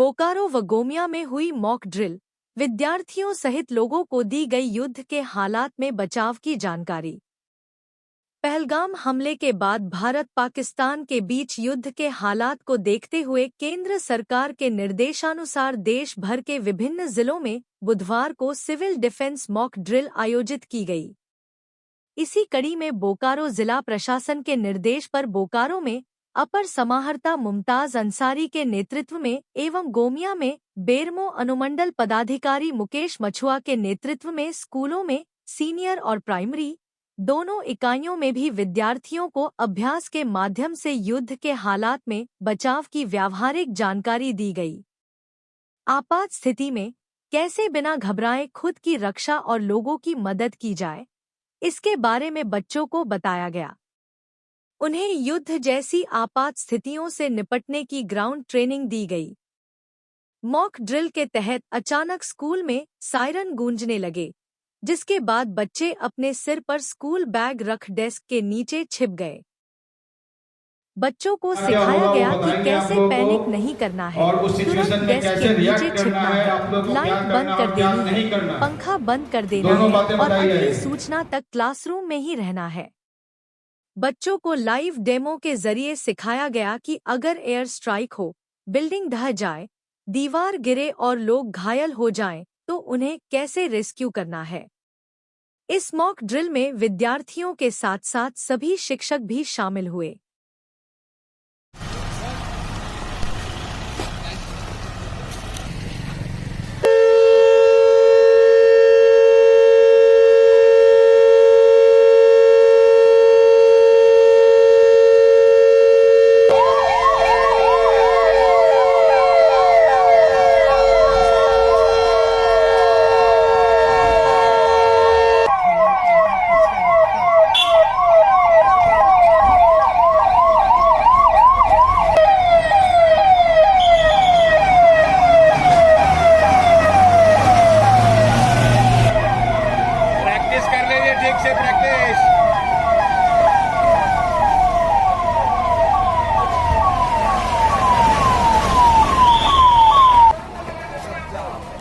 बोकारो व गोमिया में हुई मॉक ड्रिल, विद्यार्थियों सहित लोगों को दी गई युद्ध के हालात में बचाव की जानकारी। पहलगाम हमले के बाद भारत पाकिस्तान के बीच युद्ध के हालात को देखते हुए केंद्र सरकार के निर्देशानुसार देश भर के विभिन्न जिलों में बुधवार को सिविल डिफेंस मॉक ड्रिल आयोजित की गई। इसी कड़ी में बोकारो जिला प्रशासन के निर्देश पर बोकारो में अपर समाहर्ता मुमताज अंसारी के नेतृत्व में एवं गोमिया में बेरमो अनुमंडल पदाधिकारी मुकेश मछुआ के नेतृत्व में स्कूलों में सीनियर और प्राइमरी दोनों इकाइयों में भी विद्यार्थियों को अभ्यास के माध्यम से युद्ध के हालात में बचाव की व्यावहारिक जानकारी दी गई। आपात स्थिति में कैसे बिना घबराए खुद की रक्षा और लोगों की मदद की जाए, इसके बारे में बच्चों को बताया गया। उन्हें युद्ध जैसी आपात स्थितियों से निपटने की ग्राउंड ट्रेनिंग दी गई। मॉक ड्रिल के तहत अचानक स्कूल में सायरन गूंजने लगे, जिसके बाद बच्चे अपने सिर पर स्कूल बैग रख डेस्क के नीचे छिप गए। बच्चों को सिखाया गया कि कैसे पैनिक नहीं करना है, तुरंत डेस्क के नीचे छिपना है, लाइट बंद कर देनी है, पंखा बंद कर देना है और अगली सूचना तक क्लासरूम में ही रहना है। बच्चों को लाइव डेमो के जरिए सिखाया गया कि अगर एयर स्ट्राइक हो, बिल्डिंग ढह जाए, दीवार गिरे और लोग घायल हो जाएं, तो उन्हें कैसे रेस्क्यू करना है। इस मॉक ड्रिल में विद्यार्थियों के साथ साथ सभी शिक्षक भी शामिल हुए।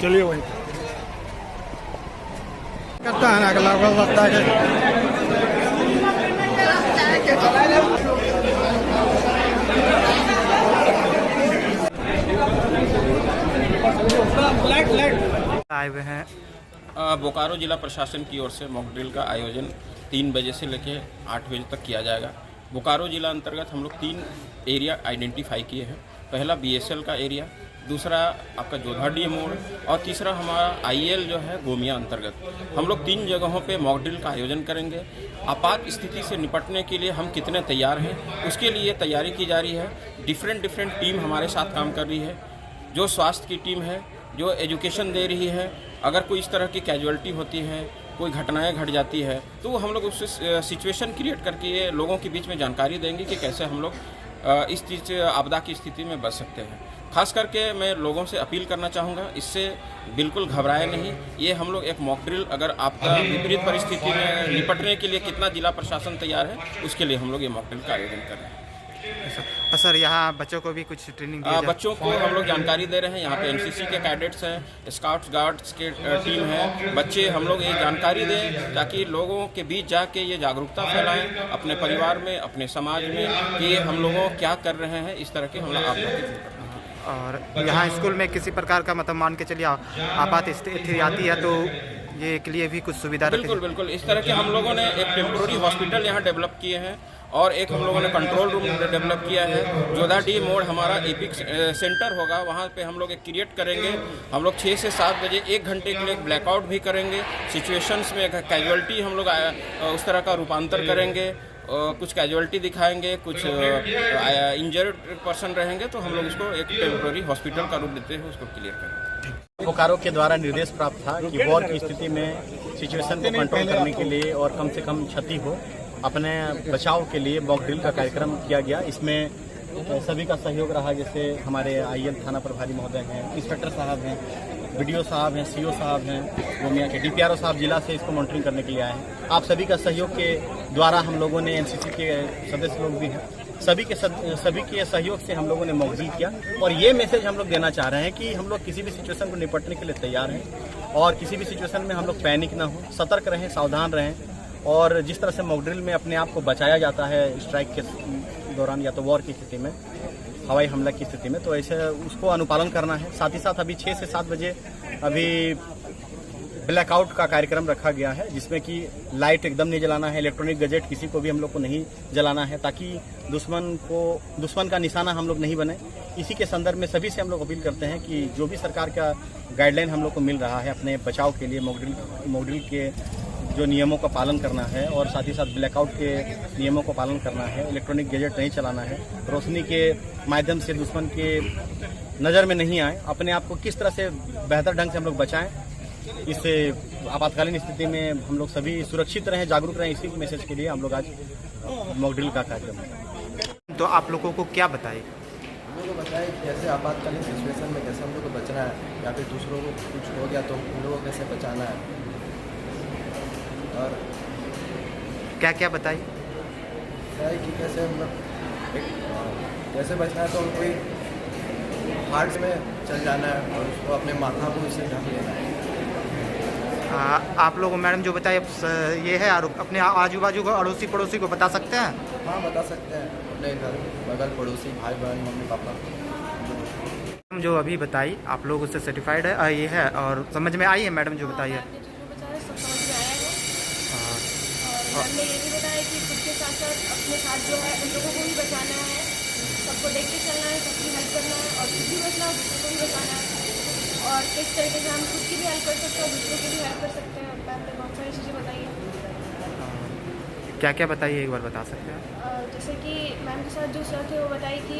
चलिए वहीं करता है ना, अगला लगता है आए हुए हैं। बोकारो जिला प्रशासन की ओर से मॉक ड्रिल का आयोजन 3 बजे से लेकर 8 बजे तक किया जाएगा। बोकारो जिला अंतर्गत हम लोग 3 एरिया आइडेंटिफाई किए हैं। पहला BSL का एरिया, दूसरा आपका जोधाडीह मोड़ और तीसरा हमारा IL जो है गोमिया अंतर्गत। हम लोग 3 जगहों पे मॉक ड्रिल का आयोजन करेंगे। आपात स्थिति से निपटने के लिए हम कितने तैयार हैं, उसके लिए तैयारी की जा रही है। डिफरेंट टीम हमारे साथ काम कर रही है। जो स्वास्थ्य की टीम है, जो एजुकेशन दे रही है। अगर कोई इस तरह की कैजुअलिटी होती है, कोई घटनाएं घट जाती है, तो हम लोग उससे सिचुएशन क्रिएट करके लोगों के बीच में जानकारी देंगे कि कैसे हम लोग इस चीज़ आपदा की स्थिति में बच सकते हैं। खास करके मैं लोगों से अपील करना चाहूँगा, इससे बिल्कुल घबराए नहीं। ये हम लोग एक मॉक ड्रिल, अगर आपका विपरीत परिस्थिति में निपटने के लिए कितना जिला प्रशासन तैयार है, उसके लिए हम लोग ये मॉक ड्रिल का आयोजन कर रहे हैं। सर, यहाँ बच्चों को भी कुछ ट्रेनिंग दी बच्चों को हम लोग जानकारी दे रहे हैं। यहाँ पे NCC के कैडेट्स हैं, स्काउट्स गार्ड्स के टीम है। बच्चे हम लोग ये जानकारी दें ताकि लोगों के बीच जाके ये जागरूकता फैलाएं अपने परिवार में, अपने समाज में कि हम लोगों क्या कर रहे हैं। इस तरह के हम लोग आप और यहाँ स्कूल में किसी प्रकार का मतलब मान के चलिए आपात स्थिति आती है तो ये के लिए भी कुछ सुविधा बिल्कुल इस तरह के हम लोगों ने एक टेम्पोररी हॉस्पिटल यहाँ डेवलप किए हैं और एक हम लोगों ने कंट्रोल रूम डेवलप किया है। जोधाडीह मोड़ हमारा एपिक सेंटर होगा, वहाँ पे हम लोग एक क्रिएट करेंगे। हम लोग 6 से 7 बजे 1 घंटे के लिए ब्लैकआउट भी करेंगे। सिचुएशंस में कैजुअलिटी हम लोग उस तरह का रूपांतर करेंगे। कुछ कैजुअलिटी दिखाएंगे, कुछ इंजर्ड पर्सन रहेंगे, तो हम लोग उसको एक टेम्पोररी हॉस्पिटल का रूप देते हुए उसको क्लियर करेंगे। बोकारो के द्वारा निर्देश प्राप्त था कि वॉर की स्थिति में सिचुएशन को कंट्रोल करने के लिए और कम से कम क्षति हो, अपने बचाव के लिए मॉक ड्रिल का कार्यक्रम किया गया। इसमें सभी का सहयोग रहा, जैसे हमारे IL थाना प्रभारी महोदय हैं, इंस्पेक्टर साहब हैं, BDO साहब हैं, CO साहब हैं, गोमिया के DPRO साहब जिला से इसको मॉनिटरिंग करने के लिए आए हैं। आप सभी का सहयोग के द्वारा हम लोगों ने NCC के सदस्य लोग भी हैं, सभी के सहयोग से हम लोगों ने मॉक ड्रिल किया। और ये मैसेज हम लोग देना चाह रहे हैं कि हम लोग किसी भी सिचुएशन को निपटने के लिए तैयार हैं और किसी भी सिचुएशन में हम लोग पैनिक ना हो, सतर्क रहें, सावधान रहें। और जिस तरह से मॉक ड्रिल में अपने आप को बचाया जाता है स्ट्राइक के दौरान या तो वॉर की स्थिति में, हवाई हमला की स्थिति में, तो ऐसे उसको अनुपालन करना है। साथ ही साथ अभी 6 से 7 बजे अभी ब्लैकआउट का कार्यक्रम रखा गया है, जिसमें कि लाइट एकदम नहीं जलाना है, इलेक्ट्रॉनिक गैजेट किसी को भी हम लोग को नहीं जलाना है, ताकि दुश्मन का निशाना हम लोग नहीं बने। इसी के संदर्भ में सभी से हम लोग अपील करते हैं कि जो भी सरकार का गाइडलाइन हम लोग को मिल रहा है अपने बचाव के लिए, मॉक ड्रिल के जो नियमों का पालन करना है और साथ ही साथ ब्लैकआउट के नियमों को पालन करना है, इलेक्ट्रॉनिक गैजेट नहीं चलाना है, रोशनी के माध्यम से दुश्मन के नज़र में नहीं आए, अपने आप को किस तरह से बेहतर ढंग से हम लोग बचाएं, इससे आपातकालीन स्थिति में हम लोग सभी सुरक्षित रहें, जागरूक रहें। इसी मैसेज के लिए हम लोग आज मॉक ड्रिल का कार्यक्रम। तो आप लोगों को क्या बताए? हम लोग को बताए कि कैसे आपातकालीन सिचुएशन में कैसे हम लोग को बचना है, या फिर दूसरों को कुछ हो गया तो उन लोगों को कैसे बचाना है। और क्या क्या बताई? कि कैसे हम लोग कैसे बचना है, तो कोई हार्ट में चल जाना है और उसको अपने माथा को उससे ढक लेना है। आप लोग मैडम जो बताए ये है, और अपने आजू बाजू को अड़ोसी पड़ोसी को बता सकते हैं? हाँ, बता सकते हैं, अपने घर बगल पड़ोसी, भाई बहन, मम्मी पापा। जो अभी बताई आप लोग उससे सर्टिफाइड है, ये है और समझ में आई है मैडम जो बताई है? हमने ये भी बताया कि खुद के साथ साथ अपने साथ जो है उन लोगों को भी बचाना है, सबको देख के चलना है, सबकी हेल्प करना है और खुद भी बचना है, दूसरों को भी बचाना है। और किस तरीके से हम खुद की भी हेल्प कर सकते हैं और दूसरों की भी हेल्प कर सकते हैं। हमने बहुत सारी चीज़ें बताई हैं। क्या क्या बताइए, एक बार बता सकते हैं? जैसे कि मैम के साथ जो सर थे वो बताई कि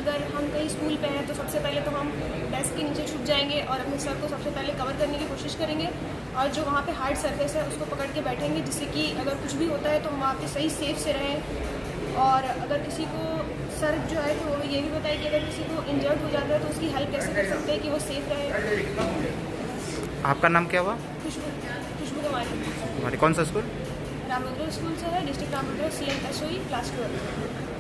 अगर हम कहीं स्कूल पे हैं तो सबसे पहले तो हम डेस्क के नीचे छुप जाएंगे और अपने सर को सबसे पहले कवर करने की कोशिश करेंगे, और जो वहाँ पे हार्ड सरफेस है उसको पकड़ के बैठेंगे, जिससे कि अगर कुछ भी होता है तो हम वहाँ पे सही सेफ से रहें। और अगर किसी को सर जो है तो वो ये भी बताया कि अगर किसी को इंजर्ड हो जाता है तो उसकी हेल्प कैसे कर सकते हैं कि वो सेफ रहे। आपका नाम क्या हुआ? खुशबू कुमारी। कौन सा स्कूल? रामरुद्र स्कूल से है, डिस्ट्रिक्ट रामरुद्र, CMSOE क्लास 12।